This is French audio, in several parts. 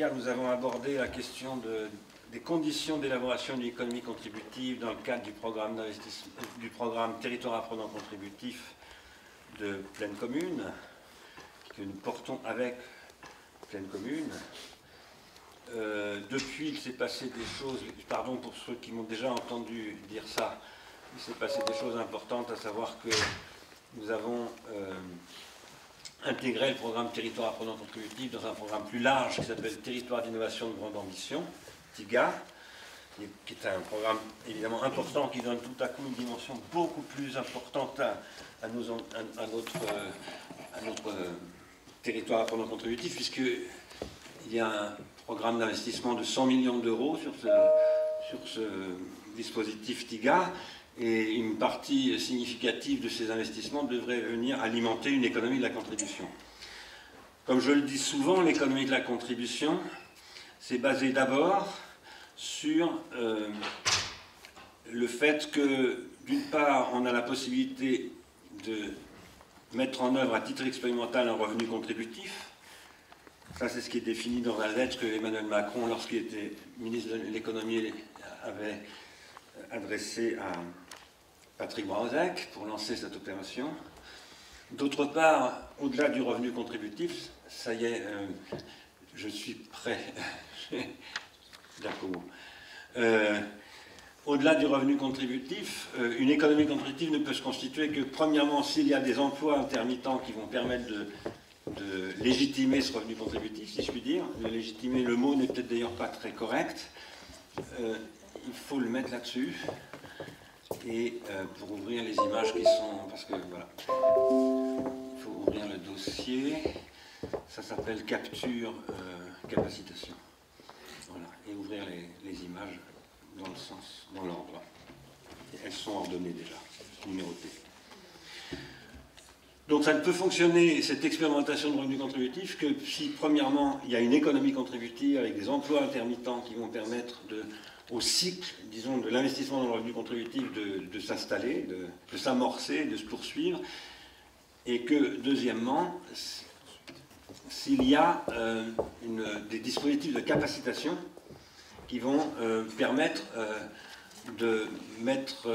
hier, nous avons abordé la question des conditions d'élaboration d'une économie contributive dans le cadre du programme Territoire apprenant contributif de Pleine Commune, que nous portons avec Pleine Commune. Depuis, il s'est passé des choses, pardon pour ceux qui m'ont déjà entendu dire ça, il s'est passé des choses importantes, à savoir que nous avons intégré le programme Territoire apprenant contributif dans un programme plus large qui s'appelle Territoire d'innovation de grande ambition, TIGA, qui est un programme évidemment important, qui donne tout à coup une dimension beaucoup plus importante à notre territoire apprenant contributif, puisqu'il y a un programme d'investissement de 100 millions d'euros sur ce dispositif TIGA, et une partie significative de ces investissements devrait venir alimenter une économie de la contribution. Comme je le dis souvent, l'économie de la contribution, c'est basé d'abord sur le fait que, d'une part, on a la possibilité de mettre en œuvre à titre expérimental un revenu contributif. Ça, c'est ce qui est défini dans la lettre que Emmanuel Macron, lorsqu'il était ministre de l'économie, avait adressée à Patrick Brauzek pour lancer cette opération. D'autre part, au-delà du revenu contributif, ça y est, je suis prêt. D'accord. Au-delà du revenu contributif, une économie contributive ne peut se constituer que, premièrement, s'il y a des emplois intermittents qui vont permettre de légitimer ce revenu contributif, si je puis dire. Légitimer, le mot n'est peut-être d'ailleurs pas très correct. Il faut le mettre là-dessus. Et pour ouvrir les images qui sont... Parce que voilà, il faut ouvrir le dossier. Ça s'appelle capture capacitation. Voilà, et ouvrir les images dans l'ordre. Elles sont ordonnées déjà, numérotées. Donc ça ne peut fonctionner, cette expérimentation de revenu contributif, que si, premièrement, il y a une économie contributive avec des emplois intermittents qui vont permettre au cycle, disons, de l'investissement dans le revenu contributif de s'installer, de s'amorcer, de se poursuivre, et que, deuxièmement, s'il y a des dispositifs de capacitation qui vont permettre de mettre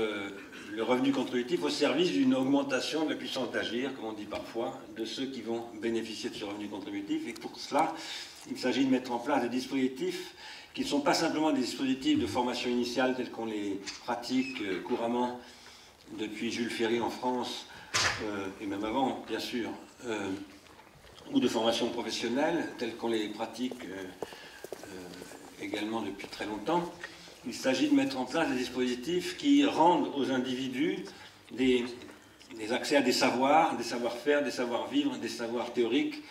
le revenu contributif au service d'une augmentation de la puissance d'agir, comme on dit parfois, de ceux qui vont bénéficier de ce revenu contributif. Et pour cela, il s'agit de mettre en place des dispositifs qui ne sont pas simplement des dispositifs de formation initiale tels qu'on les pratique couramment depuis Jules Ferry en France, et même avant, bien sûr, ou de formation professionnelle tels qu'on les pratique également depuis très longtemps. Il s'agit de mettre en place des dispositifs qui rendent aux individus des accès à des savoirs, des savoir-faire, des savoir-vivre, des savoirs théoriques,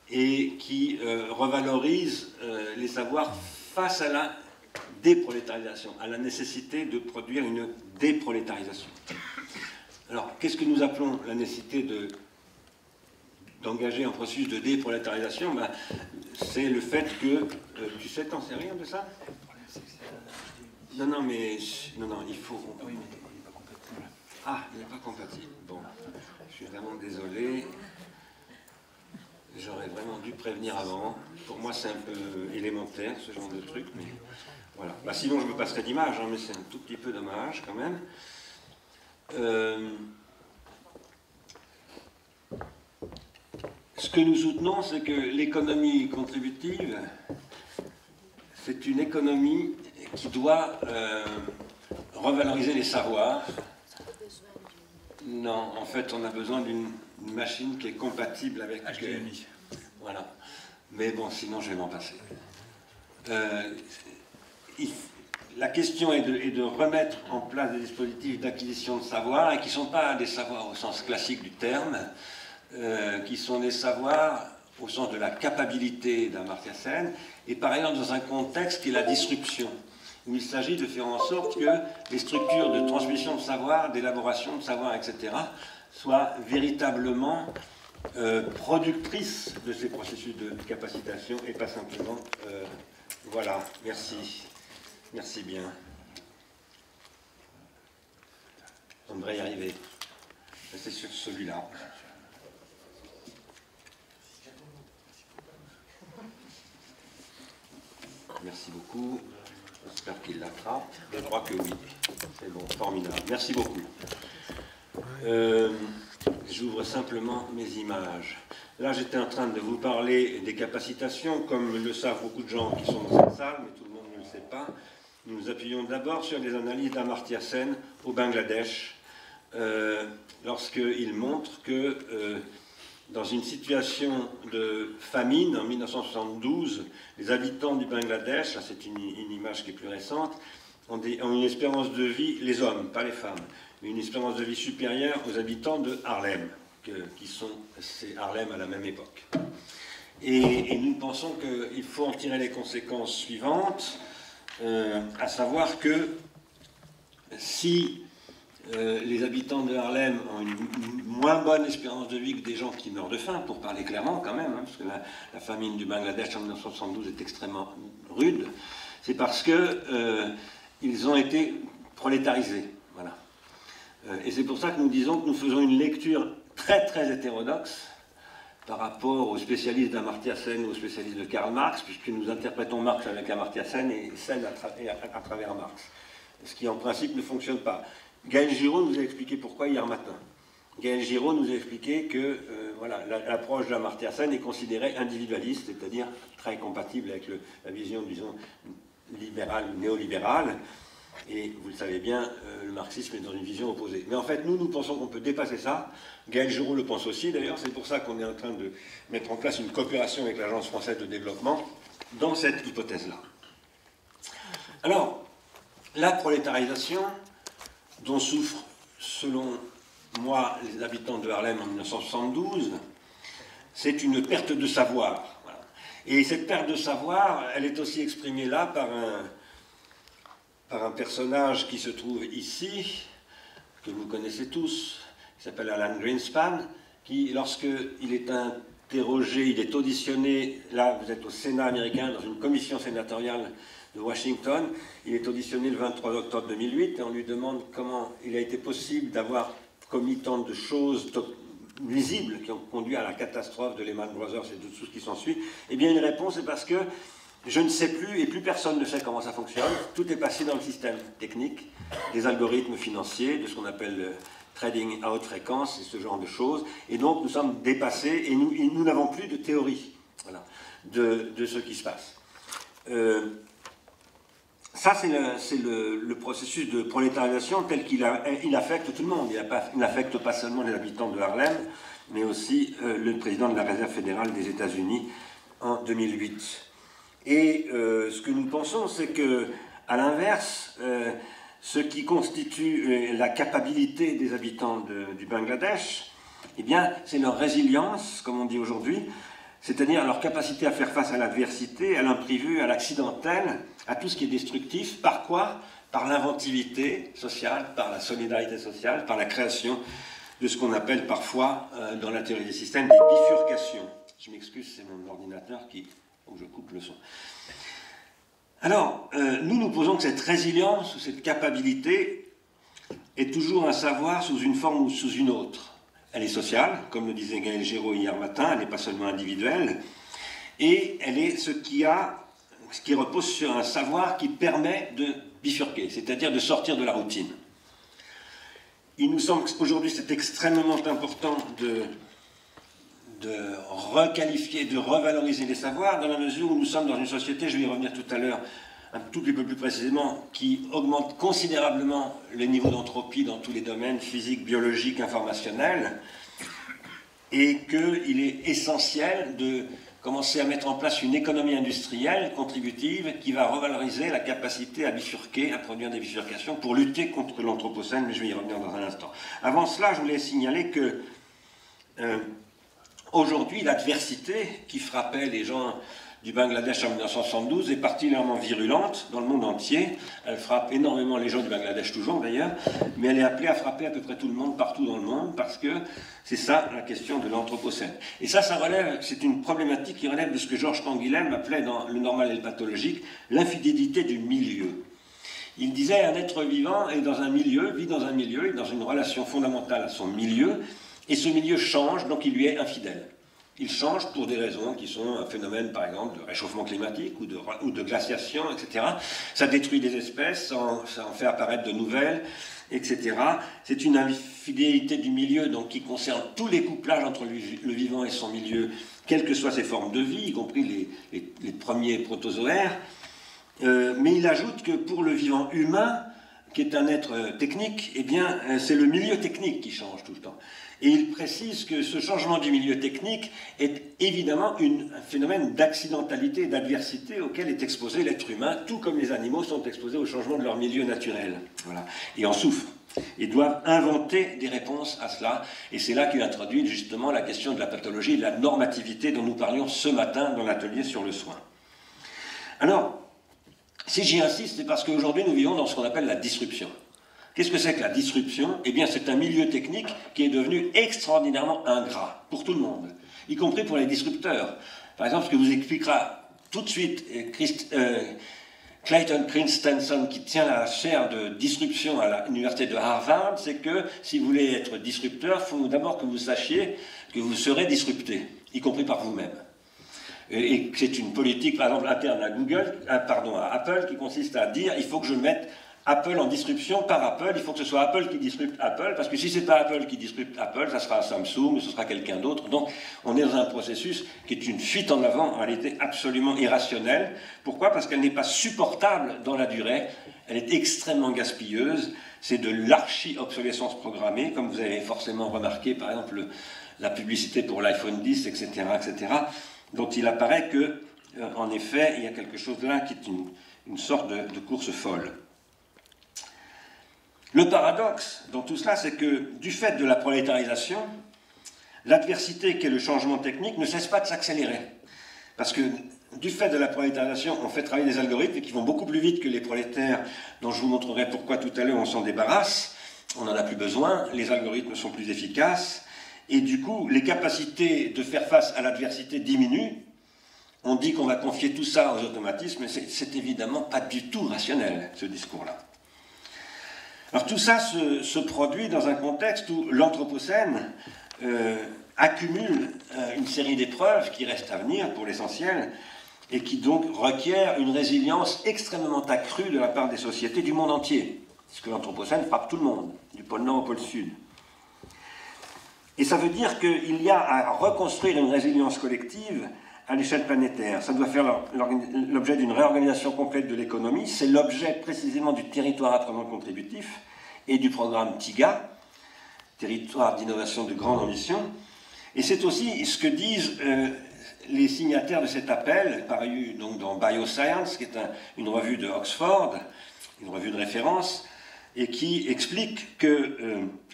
et qui revalorisent les savoirs face à la déprolétarisation, à la nécessité de produire une déprolétarisation. Alors, qu'est-ce que nous appelons la nécessité d'engager un processus de déprolétarisation? Ben, c'est le fait que... tu sais, t'en sais rien de ça? Non, non, mais... Non, non, il faut... Oui, mais il n'est pas compatible. Ah, il n'est pas compatible. Bon, je suis vraiment désolé. J'aurais vraiment dû prévenir avant. Pour moi, c'est un peu élémentaire, ce genre de truc, mais voilà. Bah, sinon, je me passerai d'image, hein, mais c'est un tout petit peu dommage, quand même. Ce que nous soutenons, c'est que l'économie contributive, c'est une économie qui doit revaloriser les savoirs. Non, en fait, on a besoin d'une machine qui est compatible avec... HDMI. Voilà. Mais bon, sinon, je vais m'en passer. La question est de remettre en place des dispositifs d'acquisition de savoir, et qui ne sont pas des savoirs au sens classique du terme, qui sont des savoirs au sens de la capacité d'Amartya Sen, et par ailleurs dans un contexte qui est la disruption, où il s'agit de faire en sorte que les structures de transmission de savoir, d'élaboration de savoir, etc., soient véritablement productrices de ces processus de capacitation, et pas simplement... voilà, merci. Merci bien. On devrait y arriver. C'est sur celui-là. Merci beaucoup. J'espère qu'il l'attrape. Je crois que oui. C'est bon, formidable. Merci beaucoup. J'ouvre simplement mes images. Là, j'étais en train de vous parler des capacitations, comme le savent beaucoup de gens qui sont dans cette salle, mais tout le monde ne le sait pas. Nous nous appuyons d'abord sur les analyses d'Amartya Sen au Bangladesh, lorsqu'il montre que dans une situation de famine en 1972, les habitants du Bangladesh, ça c'est une image qui est plus récente, ont une espérance de vie, les hommes, pas les femmes, mais une espérance de vie supérieure aux habitants de Harlem, c'est Harlem à la même époque. Et nous pensons qu'il faut en tirer les conséquences suivantes, à savoir que si les habitants de Harlem ont une moins bonne espérance de vie que des gens qui meurent de faim, pour parler clairement quand même, hein, parce que la famine du Bangladesh en 1972 est extrêmement rude, c'est parce que ils ont été prolétarisés. Voilà. Et c'est pour ça que nous disons que nous faisons une lecture très très hétérodoxe par rapport aux spécialistes d'Amartya Sen ou aux spécialistes de Karl Marx, puisque nous interprétons Marx avec Amartya Sen et Sen à travers Marx. Ce qui en principe ne fonctionne pas. Gaël Giraud nous a expliqué pourquoi hier matin. Gaël Giraud nous a expliqué que voilà, l'approche d'Amartya Sen est considérée individualiste, c'est-à-dire très compatible avec la vision, disons, libérale ou néolibérale. Et vous le savez bien, le marxisme est dans une vision opposée. Mais en fait, nous pensons qu'on peut dépasser ça. Gaël Giraud le pense aussi, d'ailleurs. C'est pour ça qu'on est en train de mettre en place une coopération avec l'Agence française de développement dans cette hypothèse-là. Alors, la prolétarisation dont souffrent, selon moi, les habitants de Harlem en 1972, c'est une perte de savoir. Voilà. Et cette perte de savoir, elle est aussi exprimée là par un personnage qui se trouve ici, que vous connaissez tous, qui s'appelle Alan Greenspan, qui, lorsqu'il est interrogé, il est auditionné, là vous êtes au Sénat américain, dans une commission sénatoriale de Washington, il est auditionné le 23 octobre 2008, et on lui demande comment il a été possible d'avoir commis tant de choses nuisibles qui ont conduit à la catastrophe de Lehman Brothers et de tout ce qui s'ensuit. Eh bien, une réponse, c'est parce que je ne sais plus, et plus personne ne sait comment ça fonctionne. Tout est passé dans le système technique, des algorithmes financiers, de ce qu'on appelle le trading à haute fréquence, et ce genre de choses. Et donc, nous sommes dépassés, et nous n'avons plus de théorie, voilà, de ce qui se passe. Ça, c'est le processus de prolétarisation tel qu'il affecte tout le monde. Il n'affecte pas seulement les habitants de Harlem, mais aussi le président de la Réserve fédérale des États-Unis en 2008. Et ce que nous pensons, c'est que, à l'inverse, ce qui constitue la capacité des habitants du Bangladesh, eh bien, c'est leur résilience, comme on dit aujourd'hui, c'est-à-dire leur capacité à faire face à l'adversité, à l'imprévu, à l'accidentel, à tout ce qui est destructif. Par quoi? Par l'inventivité sociale, par la solidarité sociale, par la création de ce qu'on appelle parfois, dans la théorie des systèmes, des bifurcations. Je m'excuse, c'est mon ordinateur qui... Donc je coupe le son. Alors, nous posons que cette résilience, ou cette capacité, est toujours un savoir sous une forme ou sous une autre. Elle est sociale, comme le disait Gaël Giraud hier matin, elle n'est pas seulement individuelle, et elle est ce qui repose sur un savoir qui permet de bifurquer, c'est-à-dire de sortir de la routine. Il nous semble qu'aujourd'hui c'est extrêmement important de requalifier, de revaloriser les savoirs, dans la mesure où nous sommes dans une société, je vais y revenir tout à l'heure, un tout petit peu plus précisément, qui augmente considérablement les niveaux d'entropie dans tous les domaines, physiques, biologiques, informationnels, et qu'il est essentiel de commencer à mettre en place une économie industrielle contributive qui va revaloriser la capacité à bifurquer, à produire des bifurcations pour lutter contre l'anthropocène, mais je vais y revenir dans un instant. Avant cela, je voulais signaler que aujourd'hui, l'adversité qui frappait les gens du Bangladesh en 1972 est particulièrement virulente dans le monde entier. Elle frappe énormément les gens du Bangladesh toujours d'ailleurs, mais elle est appelée à frapper à peu près tout le monde, partout dans le monde, parce que c'est ça la question de l'anthropocène. Et ça relève, c'est une problématique qui relève de ce que Georges Canguilhem appelait dans Le normal et le pathologique, l'infidélité du milieu. Il disait un être vivant est dans un milieu, vit dans un milieu, est dans une relation fondamentale à son milieu, et ce milieu change, donc il lui est infidèle. Il change pour des raisons qui sont un phénomène, par exemple, de réchauffement climatique ou de glaciation, etc. Ça détruit des espèces, ça en fait apparaître de nouvelles, etc. C'est une infidélité du milieu donc, qui concerne tous les couplages entre le vivant et son milieu, quelles que soient ses formes de vie, y compris les premiers protozoaires. Mais il ajoute que pour le vivant humain, qui est un être technique, eh bien, c'est le milieu technique qui change tout le temps. Et il précise que ce changement du milieu technique est évidemment un phénomène d'accidentalité et d'adversité auquel est exposé l'être humain, tout comme les animaux sont exposés au changement de leur milieu naturel. Voilà. Et en souffrent. Et doivent inventer des réponses à cela. Et c'est là qu'il introduit justement la question de la pathologie et de la normativité dont nous parlions ce matin dans l'atelier sur le soin. Alors, si j'y insiste, c'est parce qu'aujourd'hui nous vivons dans ce qu'on appelle la disruption. Qu'est-ce que c'est que la disruption? Eh bien, c'est un milieu technique qui est devenu extraordinairement ingrat pour tout le monde, y compris pour les disrupteurs. Par exemple, ce que vous expliquera tout de suite Clayton Christensen, qui tient la chaire de disruption à l'université de Harvard, c'est que si vous voulez être disrupteur, il faut d'abord que vous sachiez que vous serez disrupté, y compris par vous-même. Et c'est une politique, par exemple, interne à Apple, qui consiste à dire il faut que je mette Apple en disruption par Apple, il faut que ce soit Apple qui disrupte Apple, parce que si ce n'est pas Apple qui disrupte Apple, ça sera Samsung ou ce sera quelqu'un d'autre. Donc on est dans un processus qui est une fuite en avant, en réalité absolument irrationnelle. Pourquoi? Parce qu'elle n'est pas supportable dans la durée, elle est extrêmement gaspilleuse, c'est de l'archi-obsolescence programmée, comme vous avez forcément remarqué, par exemple, la publicité pour l'iPhone 10, etc., etc., dont il apparaît que, en effet, il y a quelque chose là qui est une sorte de course folle. Le paradoxe dans tout cela, c'est que du fait de la prolétarisation, l'adversité qu'est le changement technique ne cesse pas de s'accélérer. Parce que du fait de la prolétarisation, on fait travailler des algorithmes qui vont beaucoup plus vite que les prolétaires, dont je vous montrerai pourquoi tout à l'heure on s'en débarrasse. On n'en a plus besoin, les algorithmes sont plus efficaces, et du coup, les capacités de faire face à l'adversité diminuent. On dit qu'on va confier tout ça aux automatismes, mais c'est évidemment pas du tout rationnel, ce discours-là. Alors tout ça se produit dans un contexte où l'Anthropocène accumule une série d'épreuves qui restent à venir pour l'essentiel et qui donc requièrent une résilience extrêmement accrue de la part des sociétés du monde entier, puisque l'Anthropocène frappe tout le monde, du pôle Nord au pôle Sud. Et ça veut dire qu'il y a à reconstruire une résilience collective à l'échelle planétaire. Ça doit faire l'objet d'une réorganisation complète de l'économie. C'est l'objet précisément du territoire apprenant contributif et du programme TIGA, territoire d'innovation de grande ambition. Et c'est aussi ce que disent les signataires de cet appel, paru donc dans Bioscience, qui est une revue de Oxford, une revue de référence, et qui explique que,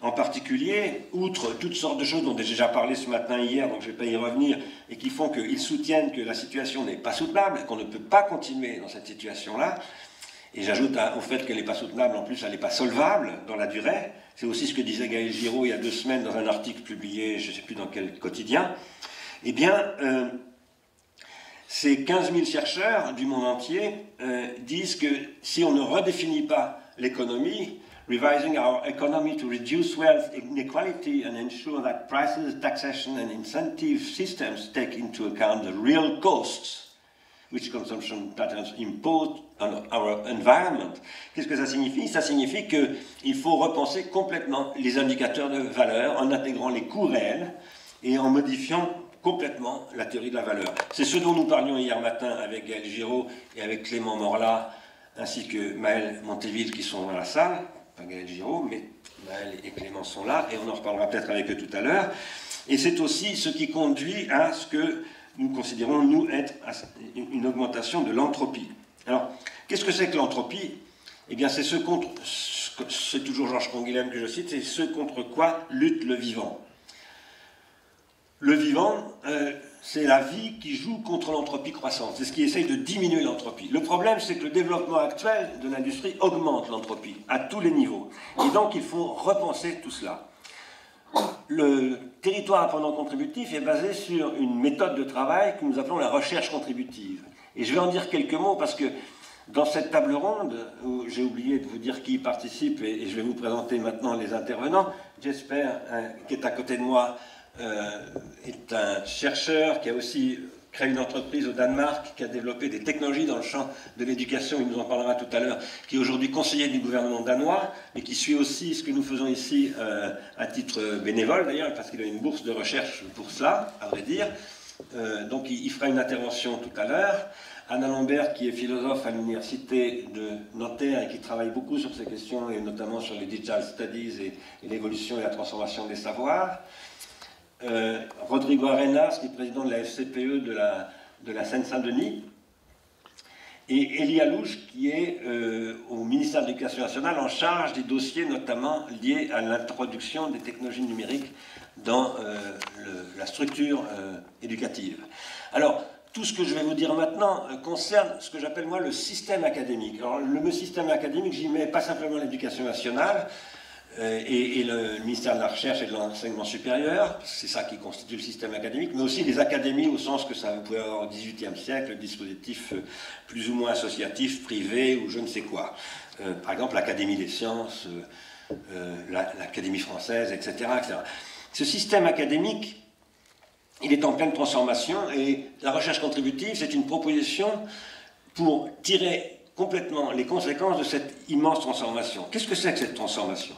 en particulier, outre toutes sortes de choses dont j'ai déjà parlé ce matin, hier, donc je ne vais pas y revenir, et qui font qu'ils soutiennent que la situation n'est pas soutenable, qu'on ne peut pas continuer dans cette situation-là, et j'ajoute au fait qu'elle n'est pas soutenable, en plus elle n'est pas solvable dans la durée, c'est aussi ce que disait Gaël Giraud il y a 2 semaines dans un article publié, je ne sais plus dans quel quotidien, eh bien, ces 15 000 chercheurs du monde entier disent que si on ne redéfinit pas l'économie, revising our economy to reduce wealth inequality and ensure that prices, taxation and incentive systems take into account the real costs which consumption patterns impose on our environment. Qu'est-ce que ça signifie? Ça signifie qu'il faut repenser complètement les indicateurs de valeur en intégrant les coûts réels et en modifiant complètement la théorie de la valeur. C'est ce dont nous parlions hier matin avec Gaël Giraud et avec Clément Morla, ainsi que Maël Monteville qui sont dans la salle, pas Gaël Giraud, mais Maël et Clément sont là, et on en reparlera peut-être avec eux tout à l'heure. Et c'est aussi ce qui conduit à ce que nous considérons, nous, être une augmentation de l'entropie. Alors, qu'est-ce que c'est que l'entropie? Eh bien, c'est c'est toujours Georges Canguilhem que je cite, c'est ce contre quoi lutte le vivant. Le vivant, c'est la vie qui joue contre l'entropie croissante. C'est ce qui essaye de diminuer l'entropie. Le problème, c'est que le développement actuel de l'industrie augmente l'entropie à tous les niveaux. Et donc, il faut repenser tout cela. Le territoire apprenant contributif est basé sur une méthode de travail que nous appelons la recherche contributive. Et je vais en dire quelques mots parce que dans cette table ronde, où j'ai oublié de vous dire qui participe, et je vais vous présenter maintenant les intervenants, Jesper, qui est à côté de moi, est un chercheur qui a aussi créé une entreprise au Danemark, qui a développé des technologies dans le champ de l'éducation, il nous en parlera tout à l'heure, qui est aujourd'hui conseiller du gouvernement danois, mais qui suit aussi ce que nous faisons ici à titre bénévole d'ailleurs, parce qu'il a une bourse de recherche pour cela, à vrai dire. Donc il fera une intervention tout à l'heure. Anna Lambert, qui est philosophe à l'université de Nanterre et qui travaille beaucoup sur ces questions, et notamment sur les digital studies et l'évolution et la transformation des savoirs. Rodrigo Arenas, qui est président de la FCPE de la Seine-Saint-Denis. Et Elie Alouche, qui est au ministère de l'Éducation nationale en charge des dossiers notamment liés à l'introduction des technologies numériques dans la structure éducative. Alors, tout ce que je vais vous dire maintenant concerne ce que j'appelle moi le système académique. Alors, le système académique, j'y mets pas simplement l'éducation nationale et le ministère de la Recherche et de l'Enseignement supérieur, c'est ça qui constitue le système académique, mais aussi les académies au sens que ça pouvait avoir au XVIIIe siècle, le dispositif plus ou moins associatif, privé ou je ne sais quoi. Par exemple, l'Académie des sciences, l'Académie française, etc., etc. Ce système académique, il est en pleine transformation et la recherche contributive, c'est une proposition pour tirer complètement les conséquences de cette immense transformation. Qu'est-ce que c'est que cette transformation?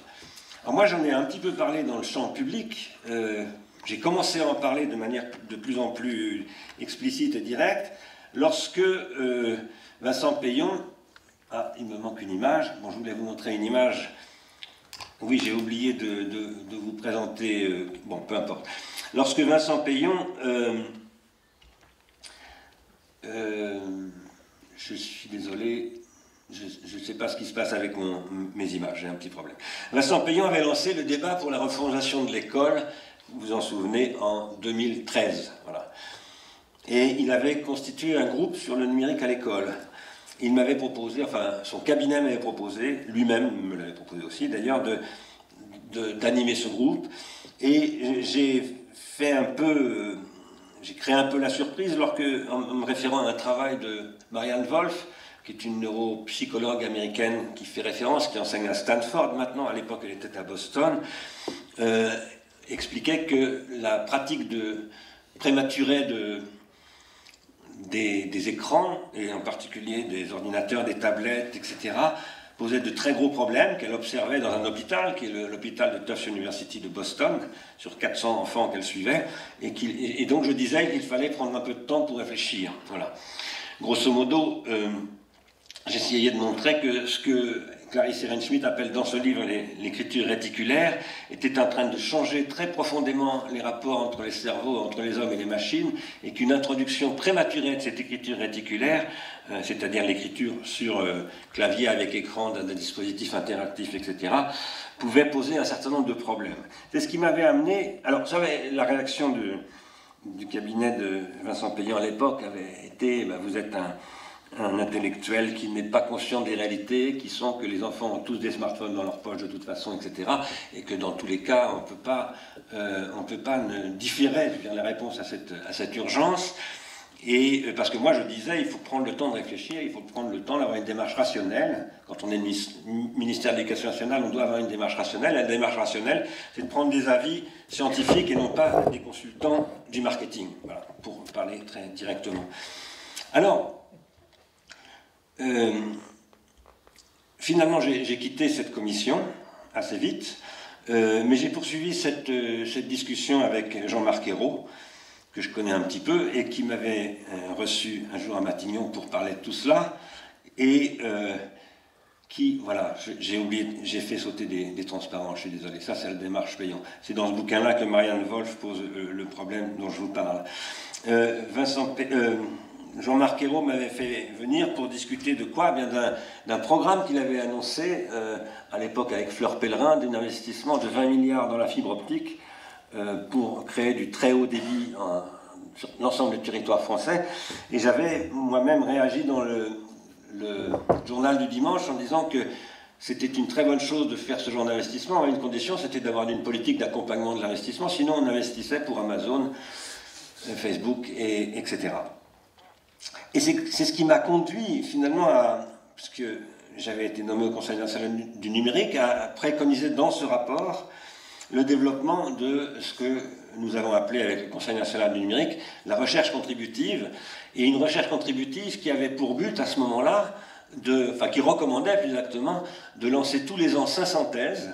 Alors moi, j'en ai un petit peu parlé dans le champ public. J'ai commencé à en parler de manière de plus en plus explicite et directe lorsque Vincent Payon... Ah, il me manque une image. Bon, je voulais vous montrer une image. Oui, j'ai oublié de vous présenter... bon, peu importe. Lorsque Vincent Payon... je suis désolé, je ne sais pas ce qui se passe avec mes images, j'ai un petit problème. Vincent Payon avait lancé le débat pour la refondation de l'école, vous vous en souvenez, en 2013. Voilà. Et il avait constitué un groupe sur le numérique à l'école. Il m'avait proposé, enfin son cabinet m'avait proposé, lui-même me l'avait proposé aussi d'ailleurs, d'animer ce groupe. Et j'ai fait un peu... J'ai créé un peu la surprise lorsque, en me référant à un travail de Marianne Wolf, qui est une neuropsychologue américaine qui fait référence, qui enseigne à Stanford maintenant, à l'époque elle était à Boston, expliquait que la pratique prématurée des écrans, et en particulier des ordinateurs, des tablettes, etc., posait de très gros problèmes qu'elle observait dans un hôpital, qui est l'hôpital de Tufts University de Boston, sur 400 enfants qu'elle suivait, et donc je disais qu'il fallait prendre un peu de temps pour réfléchir. Voilà. Grosso modo, j'essayais de montrer que ce que Clarice Ehrenschmidt appelle dans ce livre l'écriture réticulaire était en train de changer très profondément les rapports entre les cerveaux, entre les hommes et les machines, et qu'une introduction prématurée de cette écriture réticulaire, c'est-à-dire l'écriture sur clavier avec écran d'un dispositif interactif, etc., pouvait poser un certain nombre de problèmes. C'est ce qui m'avait amené... Alors, vous savez, la réaction du cabinet de Vincent Payon à l'époque avait été vous êtes un intellectuel qui n'est pas conscient des réalités, qui sont que les enfants ont tous des smartphones dans leur poche de toute façon, etc. Et que dans tous les cas, on ne peut pas différer la réponse à cette urgence. Et parce que moi je disais, il faut prendre le temps de réfléchir, il faut prendre le temps d'avoir une démarche rationnelle. Quand on est ministère de l'Éducation nationale, on doit avoir une démarche rationnelle. La démarche rationnelle, c'est de prendre des avis scientifiques et non pas des consultants du marketing. Voilà, pour parler très directement. Alors, finalement, j'ai quitté cette commission assez vite, mais j'ai poursuivi cette discussion avec Jean-Marc Ayrault, que je connais un petit peu, et qui m'avait reçu un jour à Matignon pour parler de tout cela, et qui, voilà, j'ai fait sauter des transparents, je suis désolé, ça c'est la démarche payant. C'est dans ce bouquin-là que Marianne Wolf pose le problème dont je vous parle. Jean-Marc Ayrault m'avait fait venir pour discuter de quoi? Bien d'un programme qu'il avait annoncé à l'époque avec Fleur Pellerin, d'un investissement de 20 milliards dans la fibre optique pour créer du très haut débit sur l'ensemble du territoire français. Et j'avais moi-même réagi dans le journal du dimanche en disant que c'était une très bonne chose de faire ce genre d'investissement, à une condition, c'était d'avoir une politique d'accompagnement de l'investissement, sinon on investissait pour Amazon, Facebook, etc. Et c'est ce qui m'a conduit finalement puisque j'avais été nommé au Conseil national du numérique, à préconiser dans ce rapport le développement de ce que nous avons appelé avec le Conseil national du numérique la recherche contributive, et une recherche contributive qui avait pour but à ce moment-là, qui recommandait plus exactement, de lancer tous les ans 500 thèses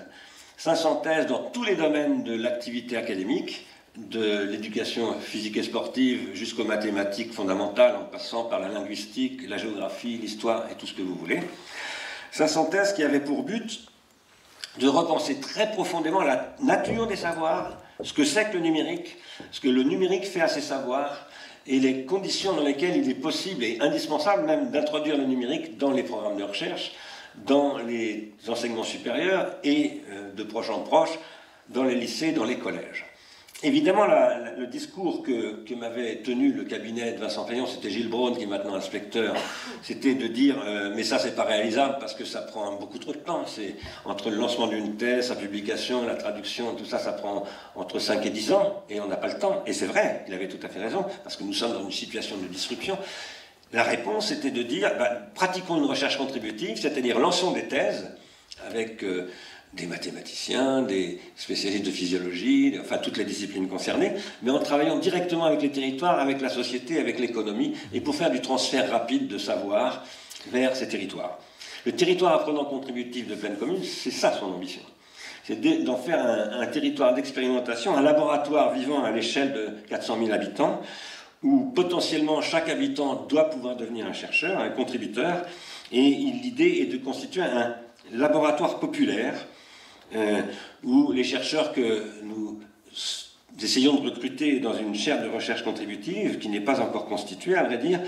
dans tous les domaines de l'activité académique, de l'éducation physique et sportive jusqu'aux mathématiques fondamentales, en passant par la linguistique, la géographie, l'histoire et tout ce que vous voulez. 500 thèses qui avaient pour but de repenser très profondément la nature des savoirs, ce que c'est que le numérique, ce que le numérique fait à ces savoirs, et les conditions dans lesquelles il est possible et indispensable même d'introduire le numérique dans les programmes de recherche, dans les enseignements supérieurs et de proche en proche, dans les lycées, dans les collèges. Évidemment, le discours que m'avait tenu le cabinet de Vincent Payon, c'était Gilles Braun, qui est maintenant inspecteur, c'était de dire mais ça c'est pas réalisable parce que ça prend beaucoup trop de temps. C'est entre le lancement d'une thèse, sa publication, la traduction, tout ça, ça prend entre 5 et 10 ans et on n'a pas le temps. Et c'est vrai, il avait tout à fait raison, parce que nous sommes dans une situation de disruption. La réponse était de dire pratiquons une recherche contributive, c'est-à-dire lançons des thèses avec des mathématiciens, des spécialistes de physiologie, enfin toutes les disciplines concernées, mais en travaillant directement avec les territoires, avec la société, avec l'économie, et pour faire du transfert rapide de savoir vers ces territoires. Le territoire apprenant contributif de Plaine Commune, c'est ça son ambition. C'est d'en faire un territoire d'expérimentation, un laboratoire vivant à l'échelle de 400 000 habitants, où potentiellement chaque habitant doit pouvoir devenir un chercheur, un contributeur, et l'idée est de constituer un laboratoire populaire où les chercheurs que nous essayons de recruter dans une chaire de recherche contributive, qui n'est pas encore constituée, à vrai dire,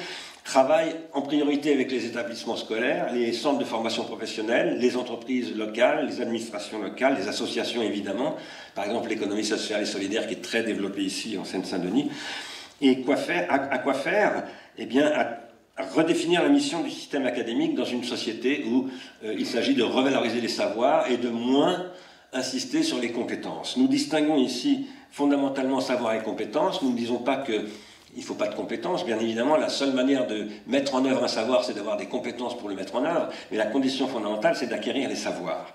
travaillent en priorité avec les établissements scolaires, les centres de formation professionnelle, les entreprises locales, les administrations locales, les associations évidemment, par exemple l'économie sociale et solidaire qui est très développée ici en Seine-Saint-Denis. Et à quoi faire? Eh bien, à redéfinir la mission du système académique dans une société où il s'agit de revaloriser les savoirs et de moins insister sur les compétences. Nous distinguons ici fondamentalement savoir et compétences. Nous ne disons pas qu'il ne faut pas de compétences. Bien évidemment, la seule manière de mettre en œuvre un savoir, c'est d'avoir des compétences pour le mettre en œuvre. Mais la condition fondamentale, c'est d'acquérir les savoirs.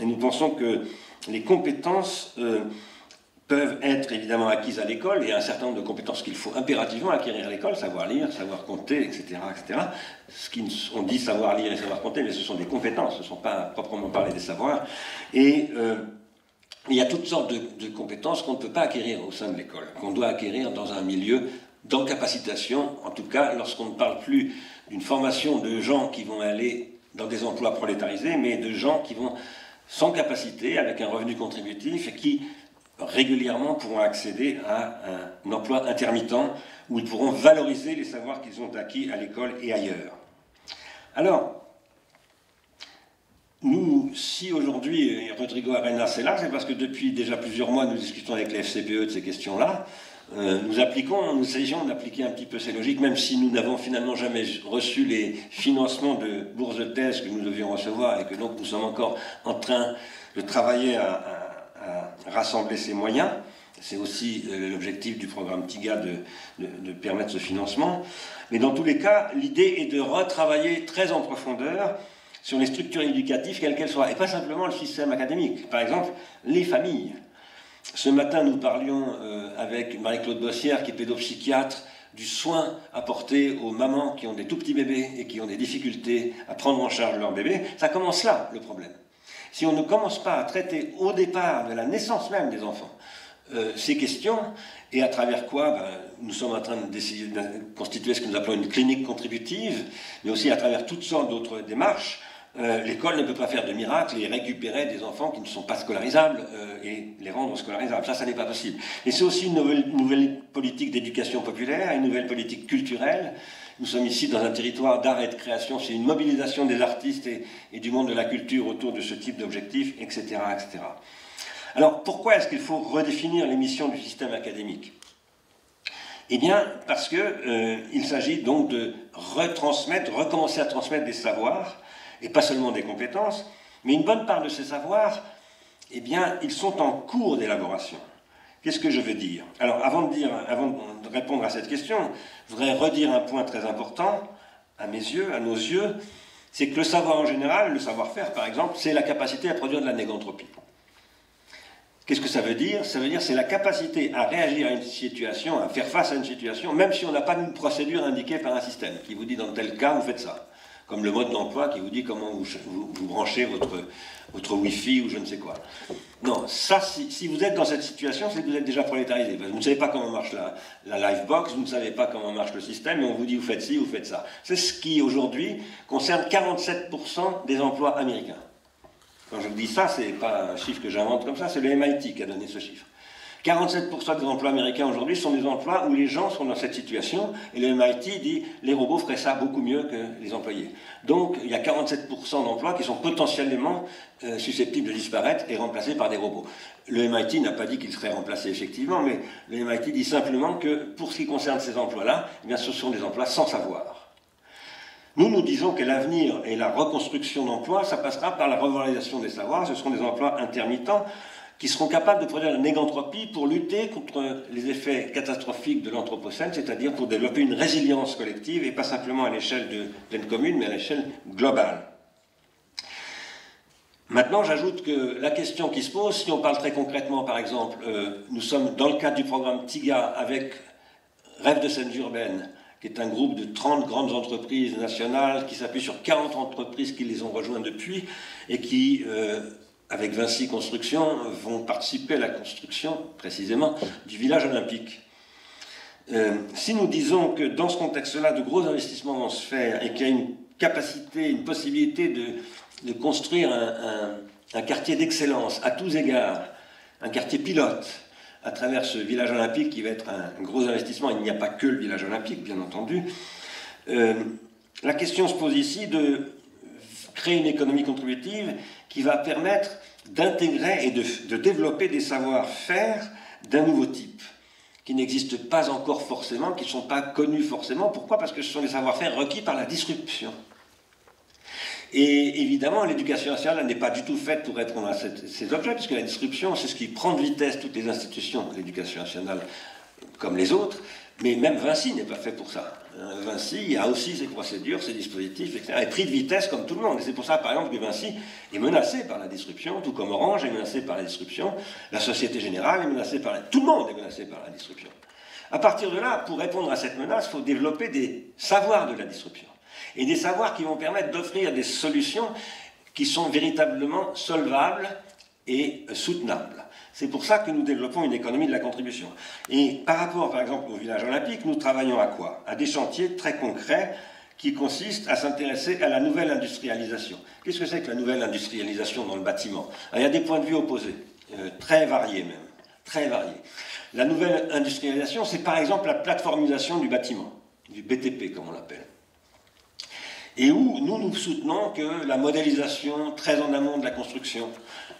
Et nous pensons que les compétences peuvent être évidemment acquises à l'école, et un certain nombre de compétences qu'il faut impérativement acquérir à l'école, savoir lire, savoir compter, etc., etc. On dit savoir lire et savoir compter, mais ce sont des compétences, ce ne sont pas proprement parler des savoirs. Et il y a toutes sortes de compétences qu'on ne peut pas acquérir au sein de l'école, qu'on doit acquérir dans un milieu d'encapacitation, en tout cas lorsqu'on ne parle plus d'une formation de gens qui vont aller dans des emplois prolétarisés, mais de gens qui vont sans capacité, avec un revenu contributif, et qui régulièrement pourront accéder à un emploi intermittent où ils pourront valoriser les savoirs qu'ils ont acquis à l'école et ailleurs. Alors, nous, si aujourd'hui Rodrigo Arenas est là, c'est parce que depuis déjà plusieurs mois nous discutons avec les FCPE de ces questions-là. Nous essayons d'appliquer un petit peu ces logiques, même si nous n'avons finalement jamais reçu les financements de bourses de thèse que nous devions recevoir, et que donc nous sommes encore en train de travailler à rassembler ces moyens. C'est aussi l'objectif du programme TIGA de permettre ce financement. Mais dans tous les cas, l'idée est de retravailler très en profondeur sur les structures éducatives, quelles qu'elles soient, et pas simplement le système académique. Par exemple, les familles. Ce matin, nous parlions avec Marie-Claude Bossière, qui est pédopsychiatre, du soin apporté aux mamans qui ont des tout petits bébés et qui ont des difficultés à prendre en charge leur bébé. Ça commence là, le problème. Si on ne commence pas à traiter au départ de la naissance même des enfants ces questions, et à travers quoi nous sommes en train d'essayer de constituer ce que nous appelons une clinique contributive, mais aussi à travers toutes sortes d'autres démarches, l'école ne peut pas faire de miracle et récupérer des enfants qui ne sont pas scolarisables et les rendre scolarisables. Ça n'est pas possible. Et c'est aussi une nouvelle politique d'éducation populaire, une nouvelle politique culturelle. Nous sommes ici dans un territoire d'art et de création, c'est une mobilisation des artistes et du monde de la culture autour de ce type d'objectifs, etc., etc. Alors, pourquoi est-ce qu'il faut redéfinir les missions du système académique? Eh bien, parce qu'il s'agit donc de recommencer à transmettre des savoirs, et pas seulement des compétences, mais une bonne part de ces savoirs, eh bien, ils sont en cours d'élaboration. Qu'est-ce que je veux dire? Alors, avant de répondre à cette question, je voudrais redire un point très important, à mes yeux, à nos yeux, c'est que le savoir en général, le savoir-faire par exemple, c'est la capacité à produire de la négantropie. Qu'est-ce que ça veut dire? Ça veut dire c'est la capacité à réagir à une situation, à faire face à une situation, même si on n'a pas une procédure indiquée par un système qui vous dit dans tel cas, vous faites ça. Comme le mode d'emploi qui vous dit comment vous branchez votre Wi-Fi ou je ne sais quoi. Non, ça, si vous êtes dans cette situation, c'est que vous êtes déjà prolétarisé. Parce que vous ne savez pas comment marche la Livebox, vous ne savez pas comment marche le système, et on vous dit vous faites ci, vous faites ça. C'est ce qui, aujourd'hui, concerne 47% des emplois américains. Quand je vous dis ça, ce n'est pas un chiffre que j'invente comme ça, c'est le MIT qui a donné ce chiffre. 47% des emplois américains aujourd'hui sont des emplois où les gens sont dans cette situation, et le MIT dit les robots feraient ça beaucoup mieux que les employés. Donc il y a 47% d'emplois qui sont potentiellement susceptibles de disparaître et remplacés par des robots. Le MIT n'a pas dit qu'ils seraient remplacés effectivement, mais le MIT dit simplement que pour ce qui concerne ces emplois-là, eh bien, ce sont des emplois sans savoir. Nous disons que l'avenir et la reconstruction d'emplois, ça passera par la revalorisation des savoirs, ce seront des emplois intermittents, qui seront capables de produire la négantropie pour lutter contre les effets catastrophiques de l'anthropocène, c'est-à-dire pour développer une résilience collective, et pas simplement à l'échelle de pleine commune, mais à l'échelle globale. Maintenant, j'ajoute que la question qui se pose, si on parle très concrètement, par exemple, nous sommes dans le cadre du programme TIGA avec Rêve de scènes urbaines, qui est un groupe de 30 grandes entreprises nationales qui s'appuie sur 40 entreprises qui les ont rejoints depuis, et qui... avec Vinci Construction, vont participer à la construction, précisément, du village olympique. Si nous disons que dans ce contexte-là, de gros investissements vont se faire et qu'il y a une capacité, une possibilité de construire un quartier d'excellence à tous égards, un quartier pilote, à travers ce village olympique qui va être un gros investissement, il n'y a pas que le village olympique, bien entendu, la question se pose ici de créer une économie contributive qui va permettre d'intégrer et de développer des savoir-faire d'un nouveau type, qui n'existent pas encore forcément, qui ne sont pas connus forcément. Pourquoi? Parce que ce sont des savoir-faire requis par la disruption. Et évidemment, l'éducation nationale n'est pas du tout faite pour répondre à ces objets, puisque la disruption, c'est ce qui prend de vitesse toutes les institutions de l'éducation nationale, comme les autres. Mais même Vinci n'est pas fait pour ça. Vinci a aussi ses procédures, ses dispositifs, etc. Il est pris de vitesse comme tout le monde. Et c'est pour ça, par exemple, que Vinci est menacé par la disruption, tout comme Orange est menacé par la disruption, la Société Générale est menacée par la... Tout le monde est menacé par la disruption. À partir de là, pour répondre à cette menace, il faut développer des savoirs de la disruption. Et des savoirs qui vont permettre d'offrir des solutions qui sont véritablement solvables et soutenables. C'est pour ça que nous développons une économie de la contribution. Et par rapport, par exemple, au village olympique, nous travaillons à quoi? À des chantiers très concrets qui consistent à s'intéresser à la nouvelle industrialisation. Qu'est-ce que c'est que la nouvelle industrialisation dans le bâtiment? Alors, il y a des points de vue opposés, très variés même, très variés. La nouvelle industrialisation, c'est par exemple la plateformisation du bâtiment, du BTP comme on l'appelle. Et où nous soutenons que la modélisation très en amont de la construction,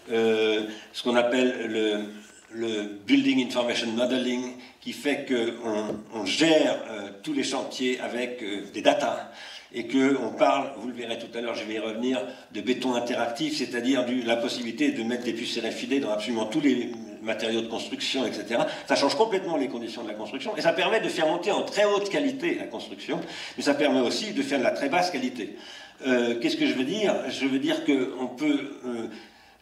ce qu'on appelle le Building Information Modeling, qui fait qu'on gère tous les chantiers avec des datas, et qu'on parle, vous le verrez tout à l'heure, je vais y revenir, de béton interactif, c'est-à-dire la possibilité de mettre des puces RFID dans absolument tous les matériaux de construction, etc. Ça change complètement les conditions de la construction, et ça permet de faire monter en très haute qualité la construction, mais ça permet aussi de faire de la très basse qualité. Qu'est-ce que je veux dire? Je veux dire qu'on peut...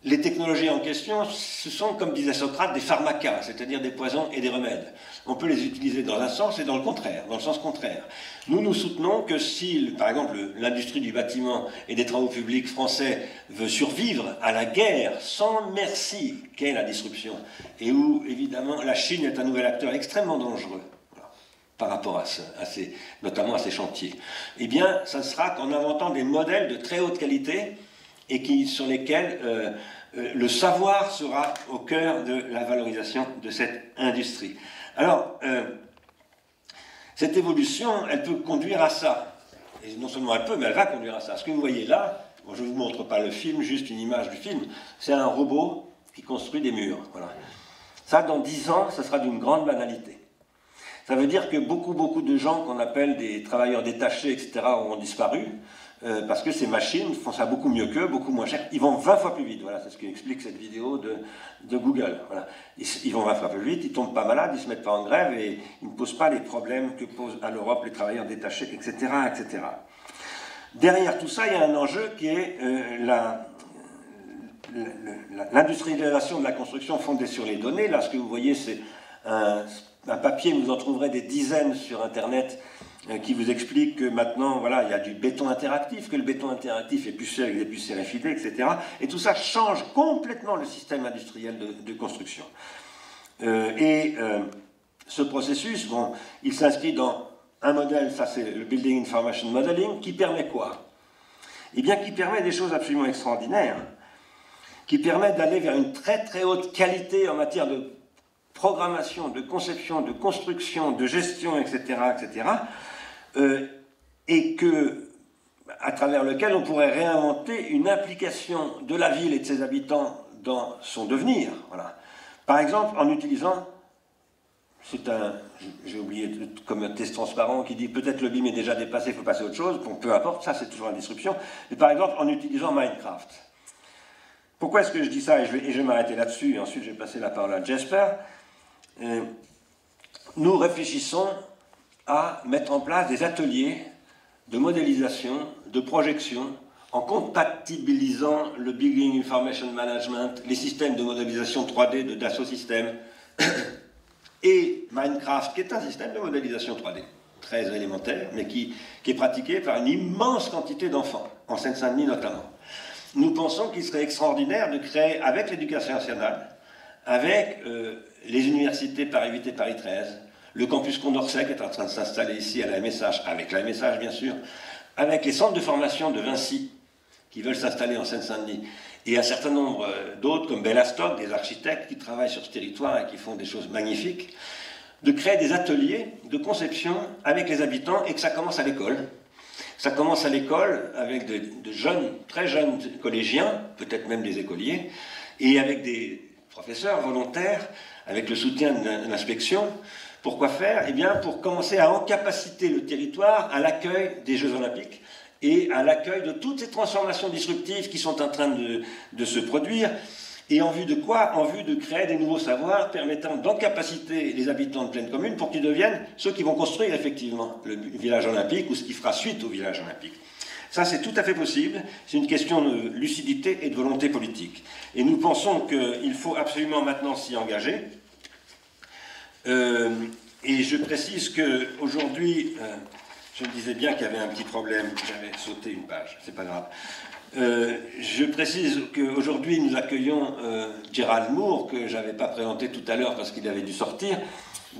les technologies en question, ce sont, comme disait Socrate, des pharmacas, c'est-à-dire des poisons et des remèdes. On peut les utiliser dans un sens et dans le contraire, dans le sens contraire. Nous soutenons que si, par exemple, l'industrie du bâtiment et des travaux publics français veut survivre à la guerre sans merci qu'est la disruption, et où, évidemment, la Chine est un nouvel acteur extrêmement dangereux, voilà, par rapport notamment à ces chantiers, eh bien, ça sera qu'en inventant des modèles de très haute qualité, et sur lesquels le savoir sera au cœur de la valorisation de cette industrie. Alors, cette évolution, elle peut conduire à ça. Et non seulement elle peut, mais elle va conduire à ça. Ce que vous voyez là, bon, je ne vous montre pas le film, juste une image du film, c'est un robot qui construit des murs. Voilà. Ça, dans 10 ans, ça sera d'une grande banalité. Ça veut dire que beaucoup de gens qu'on appelle des travailleurs détachés, etc., auront disparu, parce que ces machines font ça beaucoup mieux qu'eux, beaucoup moins cher. Ils vont 20 fois plus vite. Voilà, c'est ce qu'explique cette vidéo de Google. Voilà. Ils vont 20 fois plus vite, ils ne tombent pas malades, ils ne se mettent pas en grève et ils ne posent pas les problèmes que posent à l'Europe les travailleurs détachés, etc., etc. Derrière tout ça, il y a un enjeu qui est l'industrialisation de la construction fondée sur les données. Là, ce que vous voyez, c'est un papier, vous en trouverez des dizaines sur Internet, qui vous explique que maintenant, voilà, il y a du béton interactif, que le béton interactif est pucé avec des puces RFID, etc. Et tout ça change complètement le système industriel de construction. Ce processus, bon, il s'inscrit dans un modèle, ça c'est le Building Information Modeling, qui permet quoi? Eh bien, qui permet des choses absolument extraordinaires, qui permet d'aller vers une très très haute qualité en matière de programmation, de conception, de construction, de gestion, etc., etc., et que, à travers lequel on pourrait réinventer une implication de la ville et de ses habitants dans son devenir. Voilà. Par exemple, en utilisant, j'ai oublié comme un test transparent qui dit peut-être le BIM est déjà dépassé, il faut passer à autre chose, bon, peu importe, ça c'est toujours la disruption, mais par exemple en utilisant Minecraft. Pourquoi est-ce que je dis ça, et je vais m'arrêter là-dessus, et ensuite je vais passer la parole à Jesper. Nous réfléchissons à mettre en place des ateliers de modélisation, de projection, en compatibilisant le Building Information Management, les systèmes de modélisation 3D de Dassault Systèmes, et Minecraft, qui est un système de modélisation 3D, très élémentaire, mais qui est pratiqué par une immense quantité d'enfants, en Seine-Saint-Denis notamment. Nous pensons qu'il serait extraordinaire de créer, avec l'éducation nationale, avec les universités Paris 8 et Paris 13, le campus Condorcet qui est en train de s'installer ici à la MSH, avec la MSH bien sûr, avec les centres de formation de Vinci qui veulent s'installer en Seine-Saint-Denis, et un certain nombre d'autres comme Bellastock, des architectes qui travaillent sur ce territoire et qui font des choses magnifiques, de créer des ateliers de conception avec les habitants et que ça commence à l'école. Ça commence à l'école avec de jeunes, très jeunes collégiens, peut-être même des écoliers, et avec des professeurs volontaires, avec le soutien de l'inspection. Pourquoi faire? Eh bien, pour commencer à encapaciter le territoire à l'accueil des Jeux Olympiques et à l'accueil de toutes ces transformations disruptives qui sont en train de se produire. Et en vue de quoi? En vue de créer des nouveaux savoirs permettant d'encapaciter les habitants de pleine commune pour qu'ils deviennent ceux qui vont construire effectivement le village olympique ou ce qui fera suite au village olympique. Ça, c'est tout à fait possible. C'est une question de lucidité et de volonté politique. Et nous pensons qu'il faut absolument maintenant s'y engager. Et je précise qu'aujourd'hui, je me disais bien qu'il y avait un petit problème, j'avais sauté une page, c'est pas grave. Je précise qu'aujourd'hui nous accueillons Gérald Moore, que je n'avais pas présenté tout à l'heure parce qu'il avait dû sortir.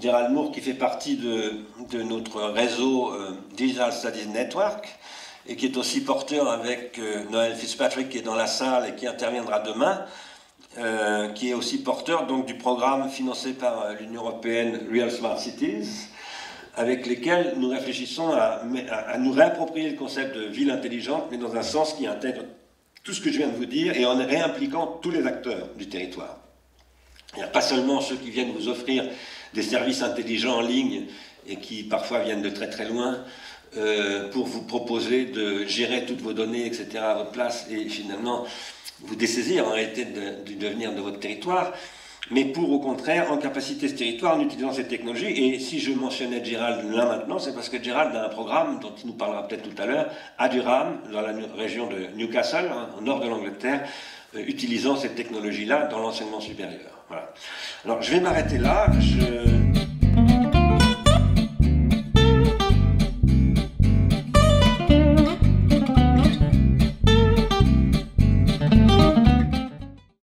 Gérald Moore qui fait partie de notre réseau Digital Studies Network et qui est aussi porteur avec Noël Fitzpatrick qui est dans la salle et qui interviendra demain. Qui est aussi porteur donc, du programme financé par l'Union européenne Real Smart Cities, avec lesquels nous réfléchissons à nous réapproprier le concept de ville intelligente, mais dans un sens qui intègre tout ce que je viens de vous dire et en réimpliquant tous les acteurs du territoire. Il n'y a pas seulement ceux qui viennent vous offrir des services intelligents en ligne et qui parfois viennent de très très loin pour vous proposer de gérer toutes vos données, etc. à votre place et finalement vous dessaisir en réalité du devenir de votre territoire, mais pour au contraire en capaciter ce territoire en utilisant cette technologie. Et si je mentionnais Gérald là maintenant, c'est parce que Gérald a un programme dont il nous parlera peut-être tout à l'heure, à Durham, dans la région de Newcastle, hein, au nord de l'Angleterre, utilisant cette technologie-là dans l'enseignement supérieur. Voilà. Alors je vais m'arrêter là.